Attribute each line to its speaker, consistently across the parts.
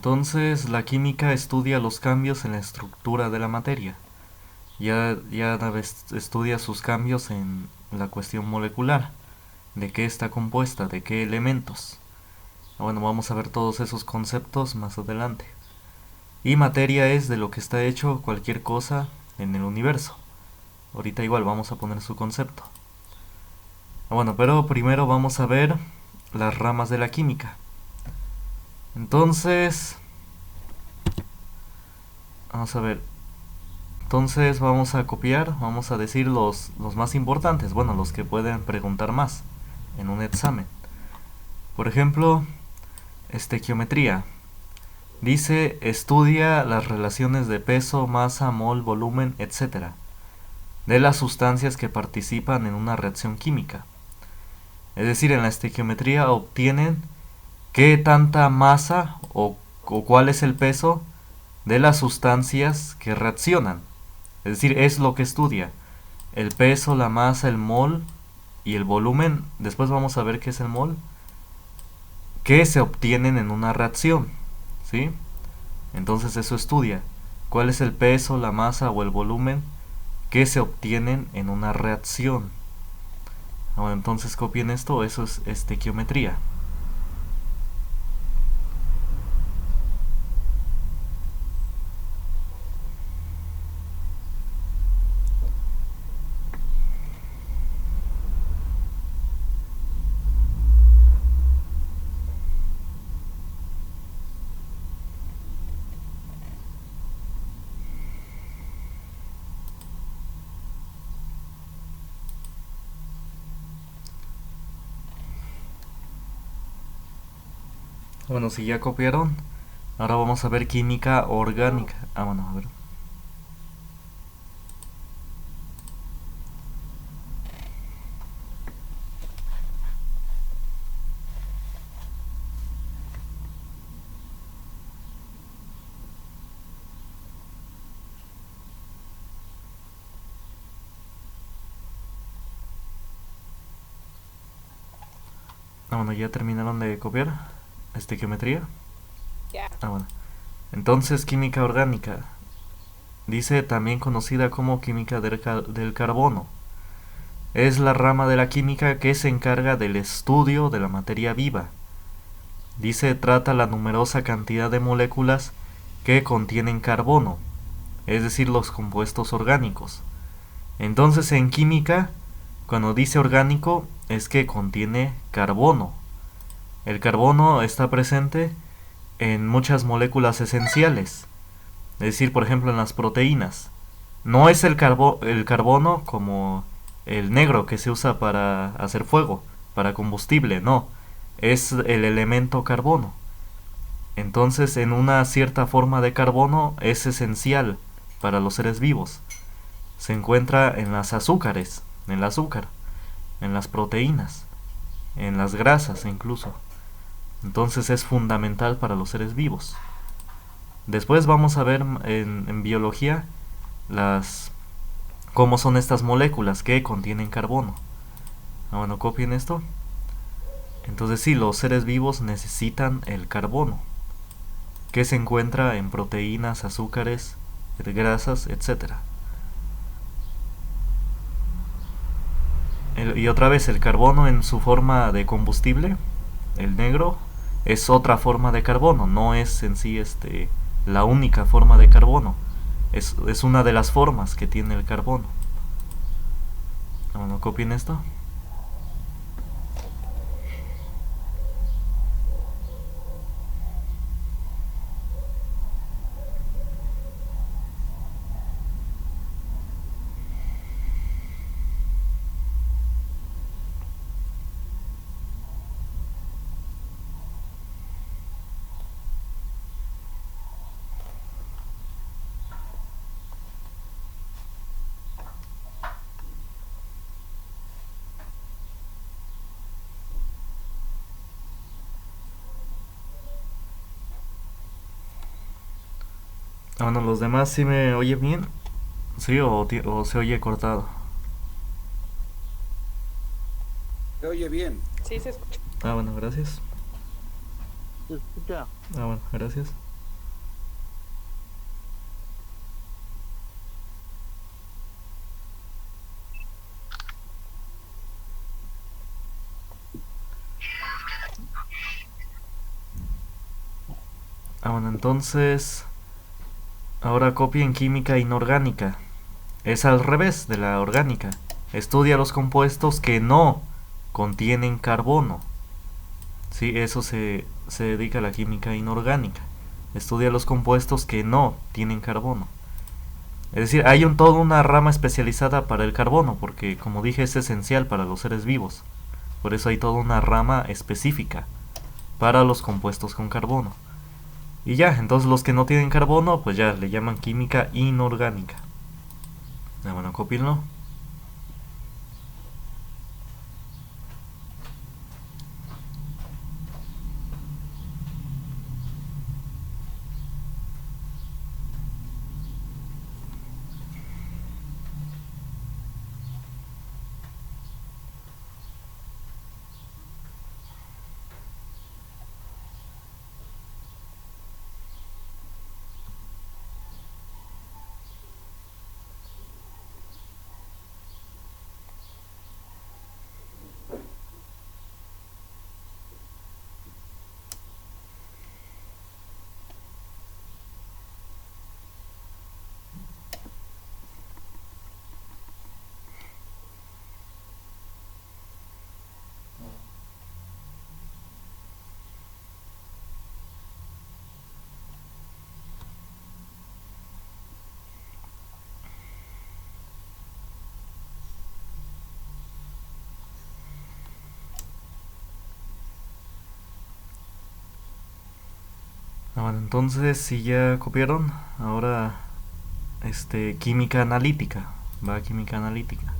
Speaker 1: Entonces, la química estudia los cambios en la estructura de la materia. Ya estudia sus cambios en la cuestión molecular, de qué está compuesta, de qué elementos. Bueno, vamos a ver todos esos conceptos más adelante. Y materia es de lo que está hecho cualquier cosa en el universo. Ahorita igual vamos a poner su concepto. Bueno, pero primero vamos a ver las ramas de la química. Entonces, vamos a ver. Entonces vamos a copiar, vamos a decir los más importantes, bueno, los que pueden preguntar más en un examen. Por ejemplo, estequiometría. Dice, estudia las relaciones de peso, masa, mol, volumen, etc. de las sustancias que participan en una reacción química. Es decir, en la estequiometría obtienen qué tanta masa o cuál es el peso de las sustancias que reaccionan. Es decir, es lo que estudia. El peso, la masa, el mol y el volumen. Después vamos a ver qué es el mol. Que se obtienen en una reacción. ¿Sí? Entonces eso estudia. ¿Cuál es el peso, la masa o el volumen que se obtienen en una reacción? Bueno, entonces copien esto. Eso es estequiometría. Bueno, si ya copiaron, ahora vamos a ver química orgánica. Bueno, a ver. Bueno, ya terminaron de copiar estequiometría.
Speaker 2: Ya.
Speaker 1: Bueno. Entonces, química orgánica. Dice también conocida como química del carbono. Es la rama de la química que se encarga del estudio de la materia viva. Dice trata la numerosa cantidad de moléculas que contienen carbono, es decir, los compuestos orgánicos. Entonces, en química, cuando dice orgánico, es que contiene carbono. El carbono está presente en muchas moléculas esenciales, es decir, por ejemplo, en las proteínas. No es el carbono como el negro que se usa para hacer fuego, para combustible, no. Es el elemento carbono. Entonces, en una cierta forma de carbono es esencial para los seres vivos. Se encuentra en las azúcares, en el azúcar, en las proteínas, en las grasas incluso. Entonces es fundamental para los seres vivos. Después vamos a ver en biología las cómo son estas moléculas que contienen carbono. Bueno, copien esto. Entonces sí, los seres vivos necesitan el carbono, que se encuentra en proteínas, azúcares, grasas, etcétera. Y otra vez, el carbono en su forma de combustible, el negro, es otra forma de carbono, no es en sí la única forma de carbono. Es una de las formas que tiene el carbono. Bueno, copien esto. Bueno, los demás sí me oye bien. Sí, o se oye cortado.
Speaker 3: Se oye bien.
Speaker 2: Sí, se escucha.
Speaker 1: Bueno, gracias.
Speaker 3: Se escucha.
Speaker 1: Bueno, gracias. Bueno, entonces ahora copien química inorgánica. Es al revés de la orgánica. Estudia los compuestos que no contienen carbono. Sí, eso se dedica a la química inorgánica. Estudia los compuestos que no tienen carbono. Es decir, hay toda una rama especializada para el carbono, porque como dije es esencial para los seres vivos. Por eso hay toda una rama específica para los compuestos con carbono. Y ya, entonces los que no tienen carbono, pues ya le llaman química inorgánica. Bueno, cópienlo. Bueno, entonces si ya copiaron, ahora química analítica. Va química analítica.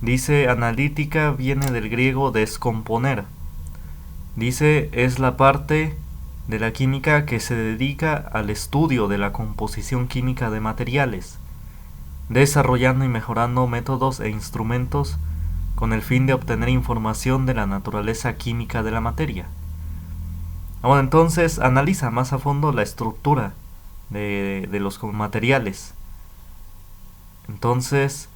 Speaker 1: Dice analítica viene del griego descomponer. Dice es la parte de la química que se dedica al estudio de la composición química de materiales, desarrollando y mejorando métodos e instrumentos con el fin de obtener información de la naturaleza química de la materia. Bueno, entonces analiza más a fondo la estructura de los materiales. Entonces,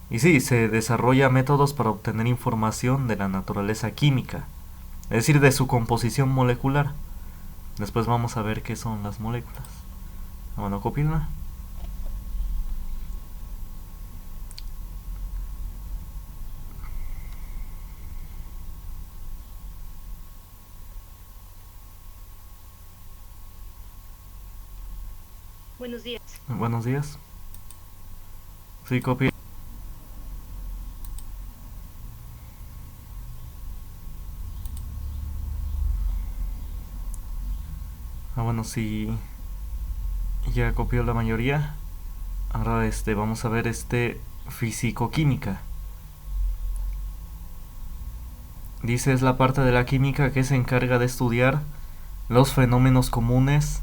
Speaker 1: y sí, se desarrolla métodos para obtener información de la naturaleza química, es decir, de su composición molecular. Después vamos a ver qué son las moléculas. Bueno, copienla.
Speaker 2: Buenos días.
Speaker 1: Buenos días. Sí, copia. Bueno, si ya copió la mayoría. Ahora vamos a ver fisicoquímica. Dice es la parte de la química que se encarga de estudiar los fenómenos comunes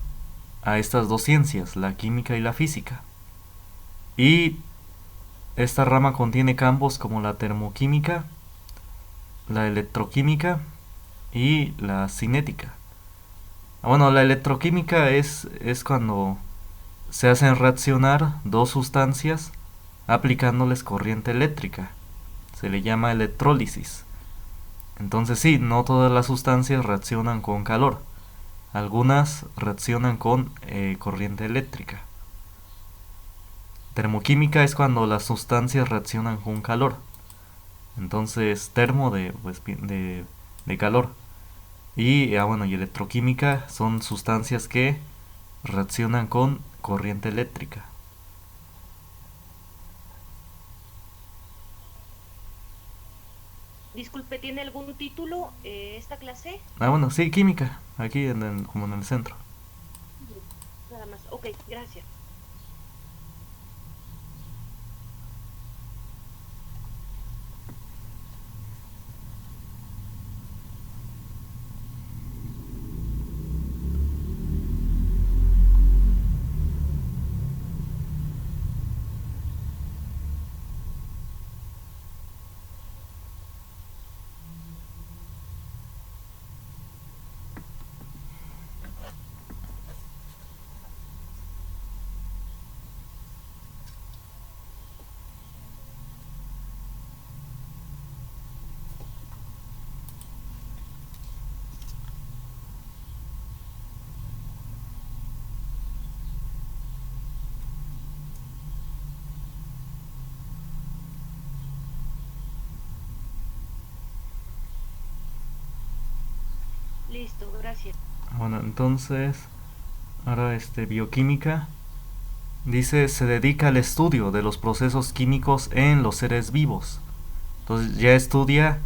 Speaker 1: a estas dos ciencias, la química y la física. Y esta rama contiene campos como la termoquímica, la electroquímica y la cinética. Bueno, la electroquímica es cuando se hacen reaccionar dos sustancias aplicándoles corriente eléctrica. Se le llama electrólisis. Entonces sí, no todas las sustancias reaccionan con calor. Algunas reaccionan con corriente eléctrica. Termoquímica es cuando las sustancias reaccionan con calor. Entonces termo de calor. Y bueno, y electroquímica son sustancias que reaccionan con corriente eléctrica.
Speaker 2: Disculpe, ¿tiene algún título esta clase?
Speaker 1: Bueno, sí, química, aquí como en el centro.
Speaker 2: Nada más. Ok, gracias. Listo, gracias.
Speaker 1: Bueno, entonces, ahora bioquímica. Dice, se dedica al estudio de los procesos químicos en los seres vivos. Entonces ya estudia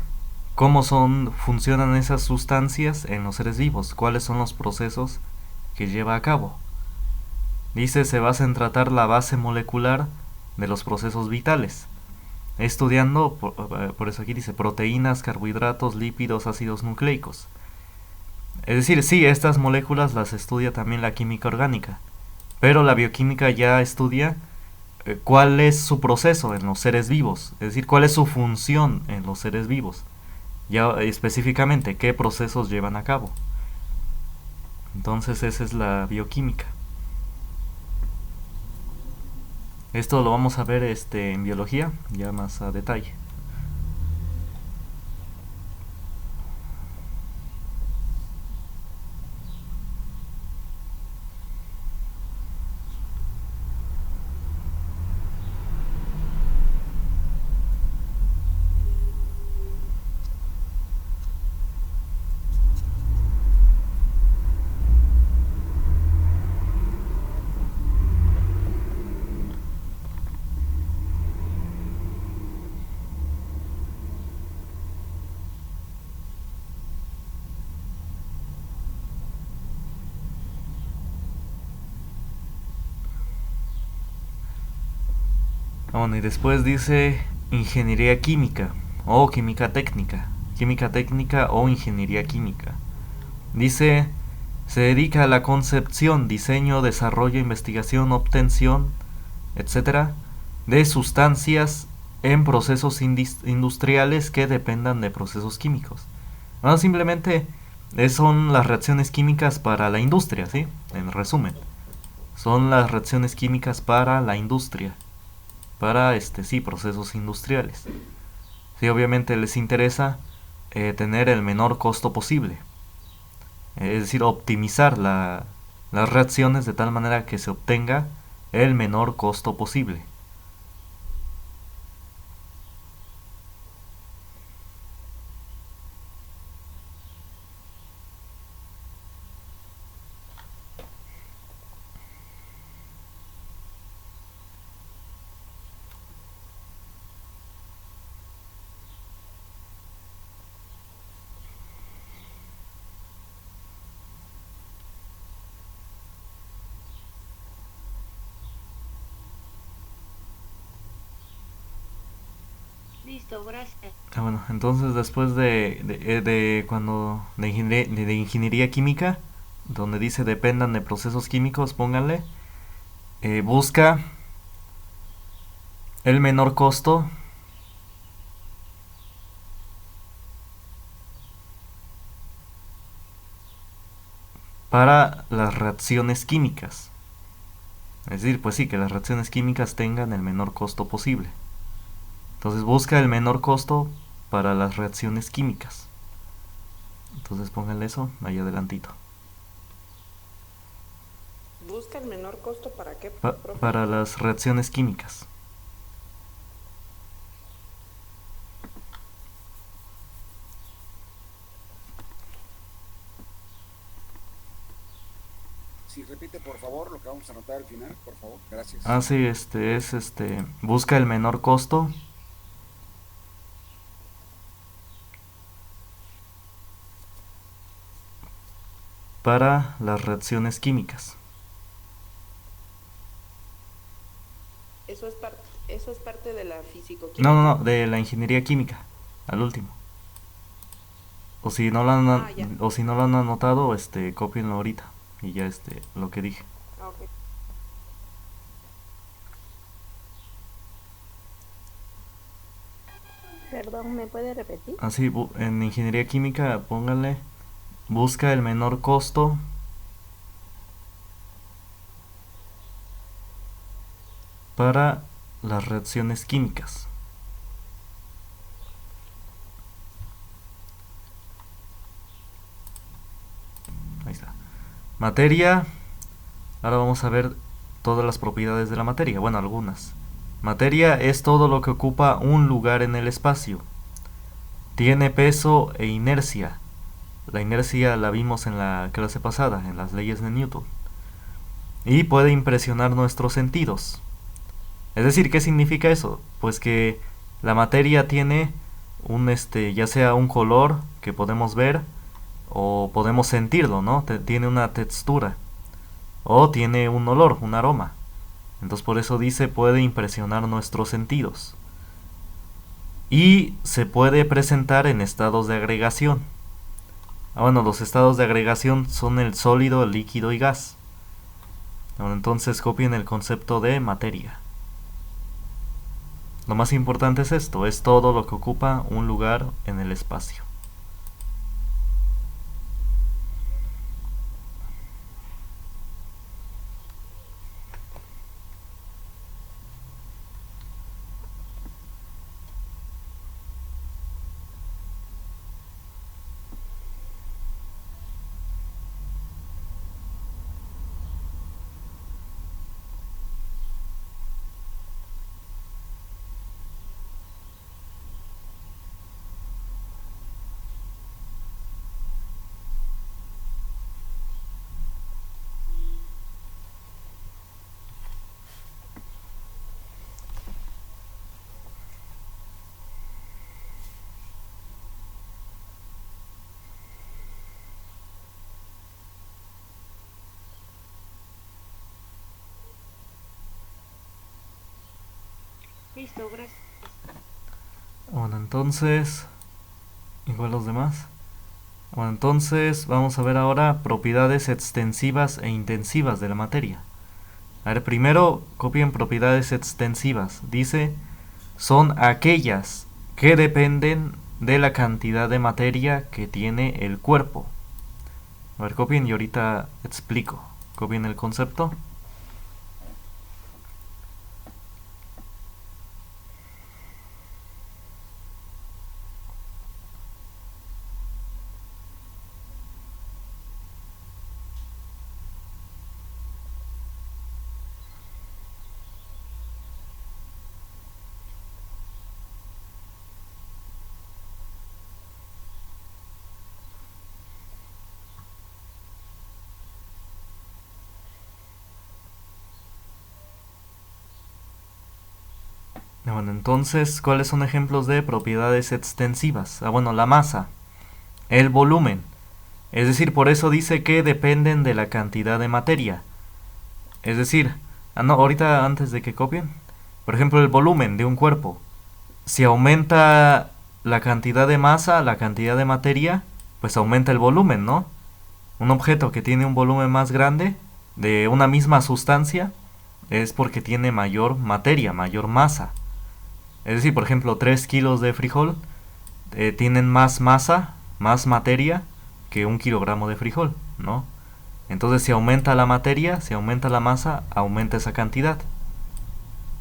Speaker 1: funcionan esas sustancias en los seres vivos, cuáles son los procesos que lleva a cabo. Dice, se basa en tratar la base molecular de los procesos vitales, estudiando, por eso aquí dice, proteínas, carbohidratos, lípidos, ácidos nucleicos. Es decir, sí, estas moléculas las estudia también la química orgánica, pero la bioquímica ya estudia cuál es su proceso en los seres vivos, es decir, cuál es su función en los seres vivos, ya específicamente qué procesos llevan a cabo. Entonces esa es la bioquímica. Esto lo vamos a ver en biología, ya más a detalle. Bueno, y después dice ingeniería química o química técnica o ingeniería química. Dice, se dedica a la concepción, diseño, desarrollo, investigación, obtención, etcétera, de sustancias en procesos industriales que dependan de procesos químicos. No, simplemente son las reacciones químicas para la industria, ¿sí? En resumen, son las reacciones químicas para la industria, para sí, procesos industriales. Sí, obviamente les interesa tener el menor costo posible, es decir, optimizar las reacciones de tal manera que se obtenga el menor costo posible.
Speaker 2: Listo, gracias.
Speaker 1: Bueno, entonces después de ingeniería química, donde dice dependan de procesos químicos, pónganle, busca el menor costo para las reacciones químicas. Es decir, pues sí, que las reacciones químicas tengan el menor costo posible. Entonces busca el menor costo para las reacciones químicas. Entonces pónganle eso ahí adelantito.
Speaker 4: ¿Busca el menor costo para qué, profe?
Speaker 1: Para las reacciones químicas.
Speaker 3: Si repite por favor lo que vamos a anotar al final, por favor. Gracias.
Speaker 1: Ah, sí, busca el menor costo para las reacciones químicas.
Speaker 4: Eso es parte de la fisicoquímica.
Speaker 1: No, de la ingeniería química, al último. O si no lo han, o si no lo han anotado, cópienlo ahorita y ya lo que dije.
Speaker 4: Okay.
Speaker 5: Perdón, ¿me puede repetir?
Speaker 1: Así, en ingeniería química pónganle, busca el menor costo para las reacciones químicas. Ahí está. Materia. Ahora vamos a ver todas las propiedades de la materia. Bueno, algunas. Materia es todo lo que ocupa un lugar en el espacio. Tiene peso e inercia. La inercia la vimos en la clase pasada, en las leyes de Newton. Y puede impresionar nuestros sentidos. Es decir, ¿qué significa eso? Pues que la materia tiene ya sea un color que podemos ver o podemos sentirlo, ¿no? Tiene una textura o tiene un olor, un aroma. Entonces por eso dice puede impresionar nuestros sentidos. Y se puede presentar en estados de agregación. Bueno, los estados de agregación son el sólido, el líquido y gas. Bueno, entonces copien el concepto de materia. Lo más importante es esto, es todo lo que ocupa un lugar en el espacio.
Speaker 2: Listo, gracias.
Speaker 1: Bueno, entonces, igual los demás. Bueno, entonces vamos a ver ahora propiedades extensivas e intensivas de la materia. A ver, primero copien propiedades extensivas. Dice, son aquellas que dependen de la cantidad de materia que tiene el cuerpo. A ver, copien y ahorita explico. Copien el concepto. Bueno, entonces, ¿cuáles son ejemplos de propiedades extensivas? Bueno, la masa, el volumen. Es decir, por eso dice que dependen de la cantidad de materia. Es decir, no, ahorita antes de que copien, por ejemplo, el volumen de un cuerpo. Si aumenta la cantidad de masa, la cantidad de materia, pues aumenta el volumen, ¿no? Un objeto que tiene un volumen más grande de una misma sustancia es porque tiene mayor materia, mayor masa. Es decir, por ejemplo, 3 kilos de frijol tienen más masa, más materia que 1 kilogramo de frijol, ¿no? Entonces, si aumenta la materia, si aumenta la masa, aumenta esa cantidad.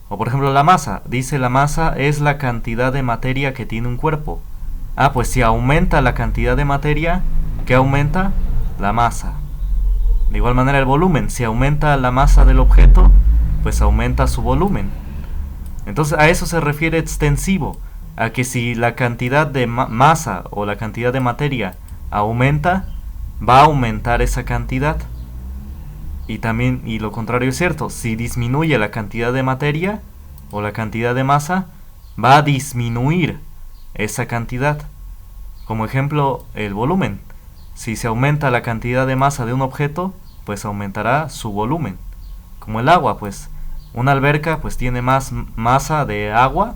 Speaker 1: O por ejemplo, la masa. Dice la masa es la cantidad de materia que tiene un cuerpo. Pues si aumenta la cantidad de materia, ¿qué aumenta? La masa. De igual manera el volumen. Si aumenta la masa del objeto, pues aumenta su volumen. Entonces a eso se refiere extensivo, a que si la cantidad de masa o la cantidad de materia aumenta, va a aumentar esa cantidad. Y también, y lo contrario es cierto, si disminuye la cantidad de materia o la cantidad de masa, va a disminuir esa cantidad. Como ejemplo, el volumen. Si se aumenta la cantidad de masa de un objeto, pues aumentará su volumen. Como el agua, pues una alberca pues tiene más masa de agua,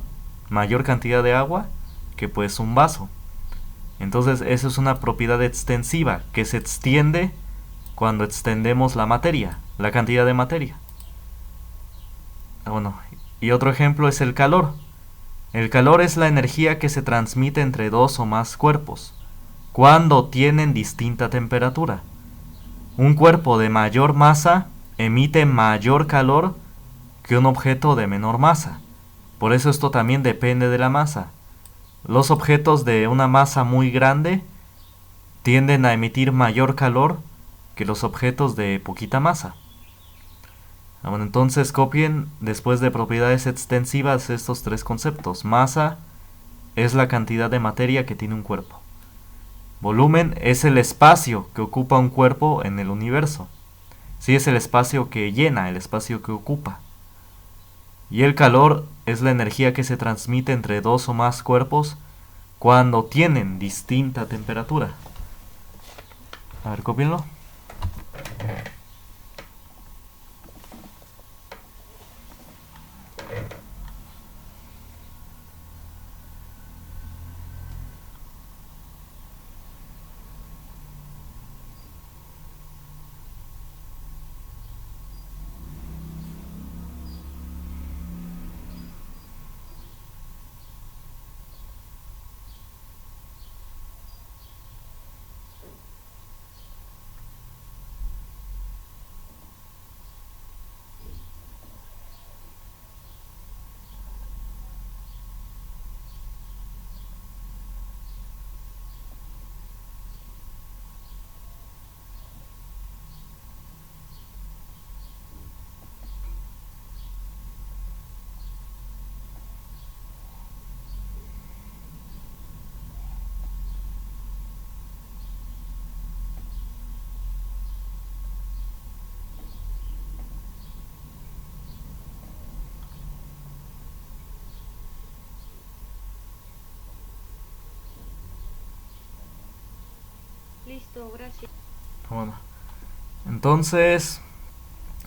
Speaker 1: mayor cantidad de agua, que pues un vaso. Entonces eso es una propiedad extensiva que se extiende cuando extendemos la materia, la cantidad de materia. Bueno, y otro ejemplo es el calor. El calor es la energía que se transmite entre dos o más cuerpos, cuando tienen distinta temperatura. Un cuerpo de mayor masa emite mayor calor que un objeto de menor masa. Por eso esto también depende de la masa. Los objetos de una masa muy grande tienden a emitir mayor calor que los objetos de poquita masa. Bueno, entonces copien después de propiedades extensivas estos tres conceptos. Masa es la cantidad de materia que tiene un cuerpo. Volumen es el espacio que ocupa un cuerpo en el universo. Sí, es el espacio que llena, el espacio que ocupa. Y el calor es la energía que se transmite entre dos o más cuerpos cuando tienen distinta temperatura. A ver, cópienlo.
Speaker 2: Listo, gracias.
Speaker 1: Bueno, entonces,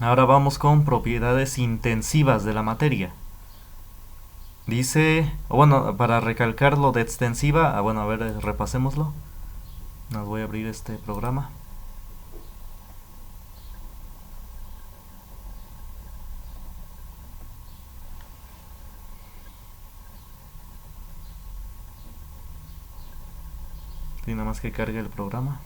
Speaker 1: ahora vamos con propiedades intensivas de la materia. Dice, bueno, para recalcar lo de extensiva, bueno, a ver, repasémoslo. Nos voy a abrir este programa. Y nada más que cargue el programa.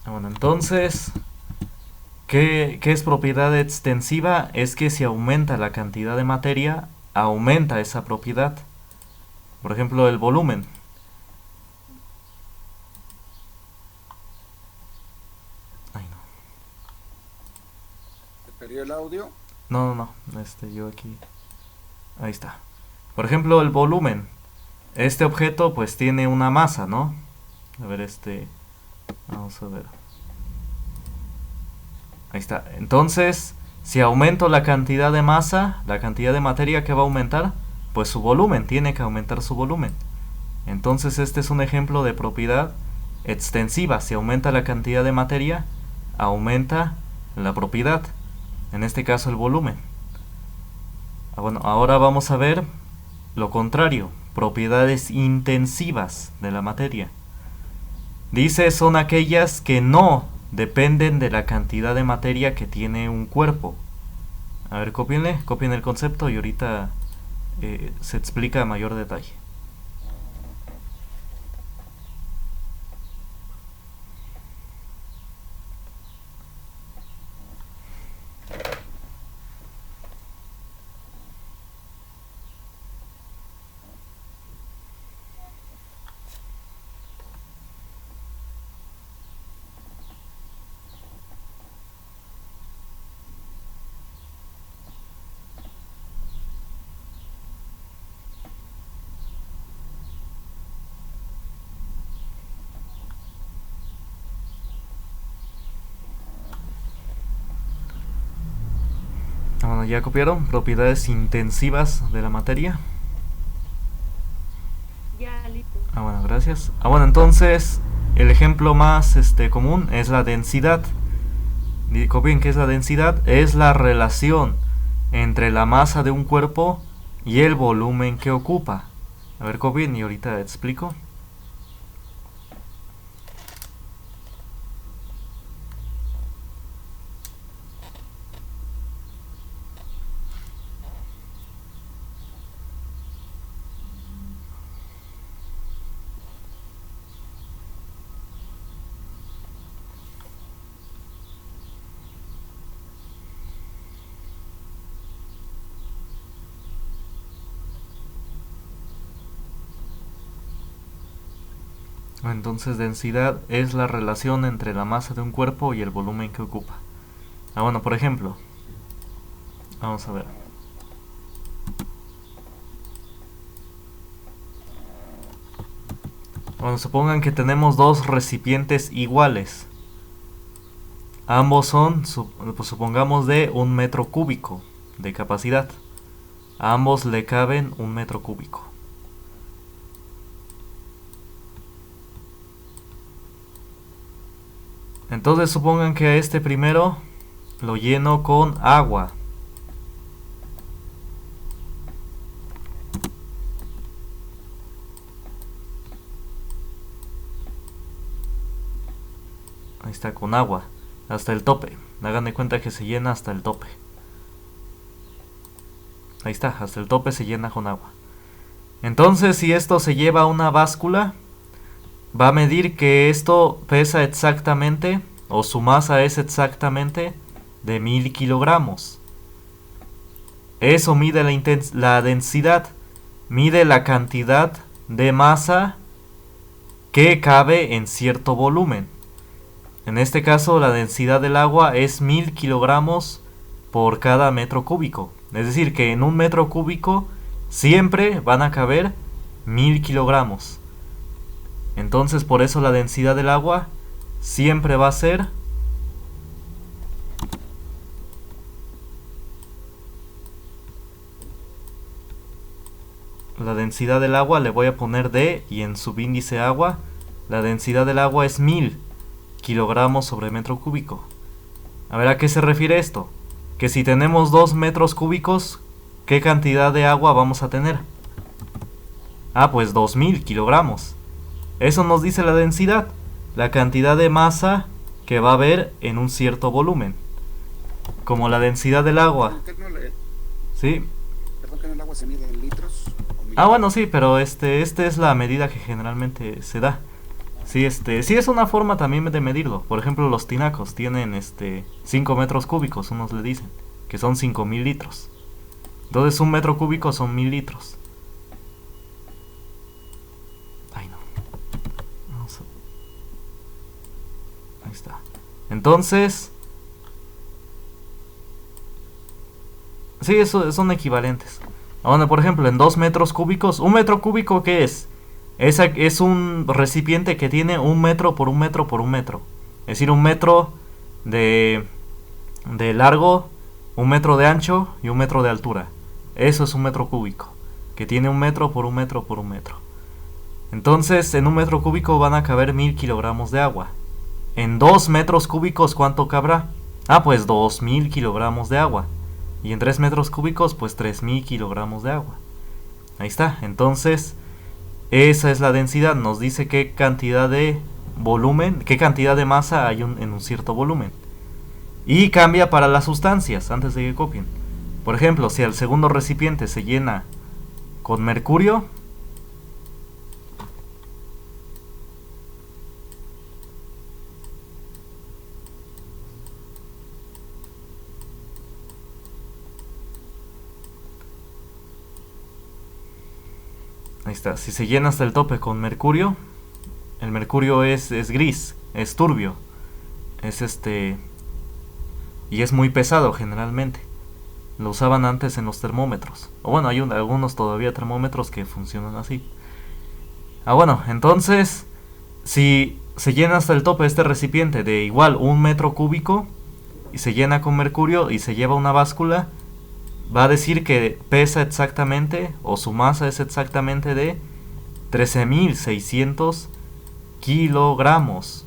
Speaker 1: Bueno, entonces, ¿qué es propiedad extensiva? Es que si aumenta la cantidad de materia, aumenta esa propiedad. Por ejemplo, el volumen. Ay, no.
Speaker 3: ¿Se perdió el audio?
Speaker 1: No, yo aquí. Ahí está. Por ejemplo, el volumen. Este objeto pues tiene una masa, ¿no? A ver, vamos a ver. Ahí está. Entonces, si aumento la cantidad de masa, la cantidad de materia que va a aumentar, pues su volumen, tiene que aumentar su volumen. Entonces, este es un ejemplo de propiedad extensiva. Si aumenta la cantidad de materia, aumenta la propiedad. En este caso, el volumen. Bueno, ahora vamos a ver lo contrario, propiedades intensivas de la materia. Dice, son aquellas que no dependen de la cantidad de materia que tiene un cuerpo. A ver, copien el concepto y ahorita se explica a mayor detalle. Bueno, ya copiaron propiedades intensivas de la materia.
Speaker 2: Ya, listo.
Speaker 1: Bueno, gracias. Bueno, entonces el ejemplo más común es la densidad. Copien qué es la densidad. Es la relación entre la masa de un cuerpo y el volumen que ocupa. A ver, copien y ahorita explico. Entonces densidad es la relación entre la masa de un cuerpo y el volumen que ocupa. Bueno, por ejemplo, vamos a ver. Bueno, supongan que tenemos dos recipientes iguales. Ambos son, pues supongamos, de 1 metro cúbico de capacidad. A ambos le caben 1 metro cúbico. Entonces supongan que a este primero lo lleno con agua. Ahí está, con agua. Hasta el tope. Hagan de cuenta que se llena hasta el tope. Ahí está, hasta el tope se llena con agua. Entonces, si esto se lleva a una báscula, va a medir que esto pesa exactamente, o su masa es exactamente de 1000 kilogramos. Eso mide la densidad, mide la cantidad de masa que cabe en cierto volumen. En este caso, la densidad del agua es 1000 kilogramos por cada metro cúbico. Es decir, que en 1 metro cúbico siempre van a caber 1000 kilogramos. Entonces, por eso la densidad del agua siempre va a ser la densidad del agua, le voy a poner D y en subíndice agua, la densidad del agua es 1000 kilogramos sobre metro cúbico. A ver, ¿a qué se refiere esto? Que si tenemos 2 metros cúbicos, ¿qué cantidad de agua vamos a tener? Pues 2000 kilogramos. Eso nos dice la densidad, la cantidad de masa que va a haber en un cierto volumen. Como la densidad del agua. ¿Sí?
Speaker 3: Perdón, que en el agua se mide en litros.
Speaker 1: Bueno, sí, pero este es la medida que generalmente se da. Sí, sí es una forma también de medirlo. Por ejemplo, los tinacos tienen 5 metros cúbicos, unos le dicen, que son 5000 litros. Entonces 1 metro cúbico son 1000 litros. Ay, no. Ahí está. Entonces, sí, eso son equivalentes. Bueno, por ejemplo, en 2 metros cúbicos, 1 metro cúbico, ¿qué es? Es un recipiente que tiene 1 metro por 1 metro por 1 metro. Es decir, 1 metro de largo, 1 metro de ancho y 1 metro de altura. Eso es 1 metro cúbico, que tiene 1 metro por 1 metro por 1 metro. Entonces, en 1 metro cúbico van a caber 1000 kilogramos de agua. En 2 metros cúbicos, ¿cuánto cabrá? Pues 2000 kilogramos de agua. Y en 3 metros cúbicos, pues 3000 kilogramos de agua. Ahí está. Entonces, esa es la densidad. Nos dice qué cantidad de volumen, qué cantidad de masa hay en un cierto volumen. Y cambia para las sustancias, antes de que copien. Por ejemplo, si el segundo recipiente se llena con mercurio, ahí está, si se llena hasta el tope con mercurio, el mercurio es gris, es turbio, es y es muy pesado generalmente. Lo usaban antes en los termómetros. O bueno, hay algunos todavía termómetros que funcionan así. Bueno, entonces, si se llena hasta el tope este recipiente de igual 1 metro cúbico y se llena con mercurio y se lleva a una báscula, va a decir que pesa exactamente, o su masa es exactamente de 13.600 kilogramos.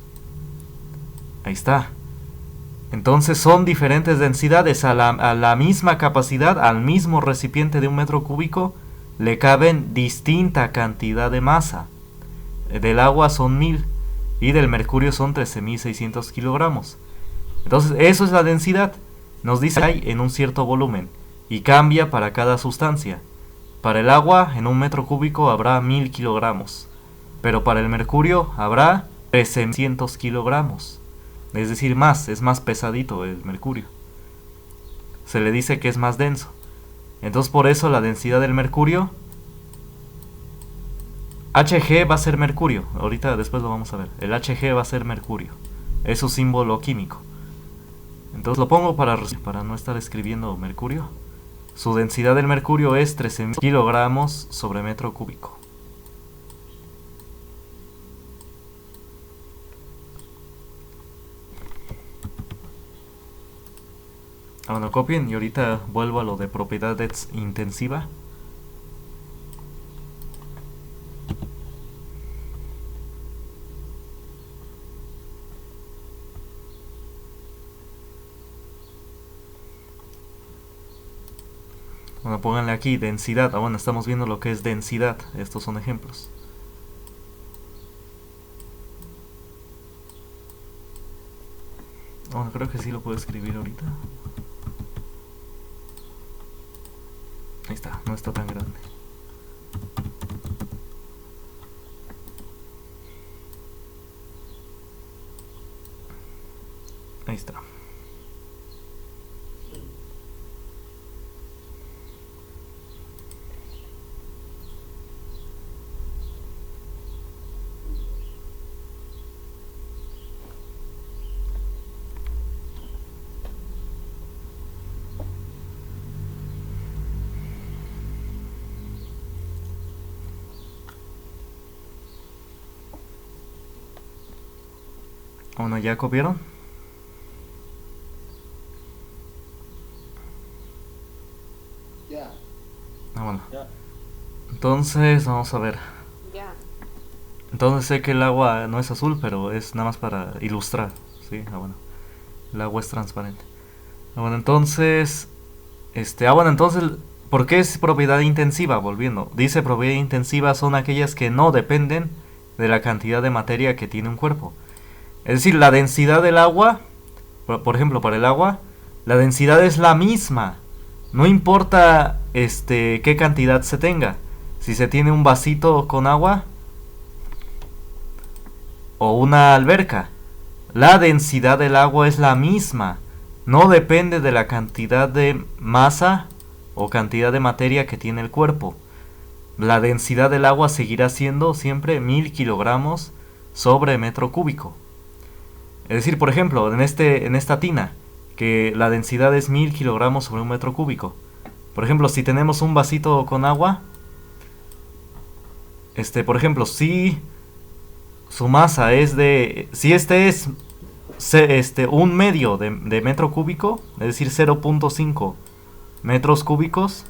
Speaker 1: Ahí está. Entonces son diferentes densidades. A la misma capacidad, al mismo recipiente de 1 metro cúbico, le caben distinta cantidad de masa. Del agua son 1000 y del mercurio son 13.600 kilogramos. Entonces eso es la densidad. Nos dice que hay en un cierto volumen y cambia para cada sustancia. Para el agua, en 1 metro cúbico habrá 1000 kilogramos, pero para el mercurio habrá 13.600 kilogramos. Es decir, es más pesadito el mercurio. Se le dice que es más denso. Entonces por eso la densidad del mercurio Hg va a ser mercurio. Ahorita después lo vamos a ver. El Hg va a ser mercurio. Es su símbolo químico. Entonces lo pongo para no estar escribiendo mercurio. Su densidad del mercurio es 13.000 kilogramos sobre metro cúbico. Bueno, copien y ahorita vuelvo a lo de propiedad intensiva. Bueno, pónganle aquí densidad. Bueno, estamos viendo lo que es densidad. Estos son ejemplos. Bueno, creo que sí lo puedo escribir ahorita. Ahí está, no está tan grande. Ahí está. Bueno, ¿ya copiaron?
Speaker 3: Ya.
Speaker 1: Bueno.
Speaker 3: Ya.
Speaker 1: Entonces, vamos a ver.
Speaker 4: Ya.
Speaker 1: Entonces sé que el agua no es azul, pero es nada más para ilustrar, ¿sí? Bueno. El agua es transparente. Bueno, entonces... bueno, entonces... ¿Por qué es propiedad intensiva? Volviendo. Dice propiedad intensiva son aquellas que no dependen de la cantidad de materia que tiene un cuerpo. Es decir, la densidad del agua, por ejemplo, para el agua, la densidad es la misma. No importa qué cantidad se tenga. Si se tiene un vasito con agua o una alberca, la densidad del agua es la misma. No depende de la cantidad de masa o cantidad de materia que tiene el cuerpo. La densidad del agua seguirá siendo siempre 1000 kilogramos sobre metro cúbico. Es decir, por ejemplo, en esta tina, que la densidad es 1000 kilogramos sobre un metro cúbico. Por ejemplo, si tenemos un vasito con agua, por ejemplo, si su masa es de... Si es un medio de metro cúbico, es decir, 0.5 metros cúbicos,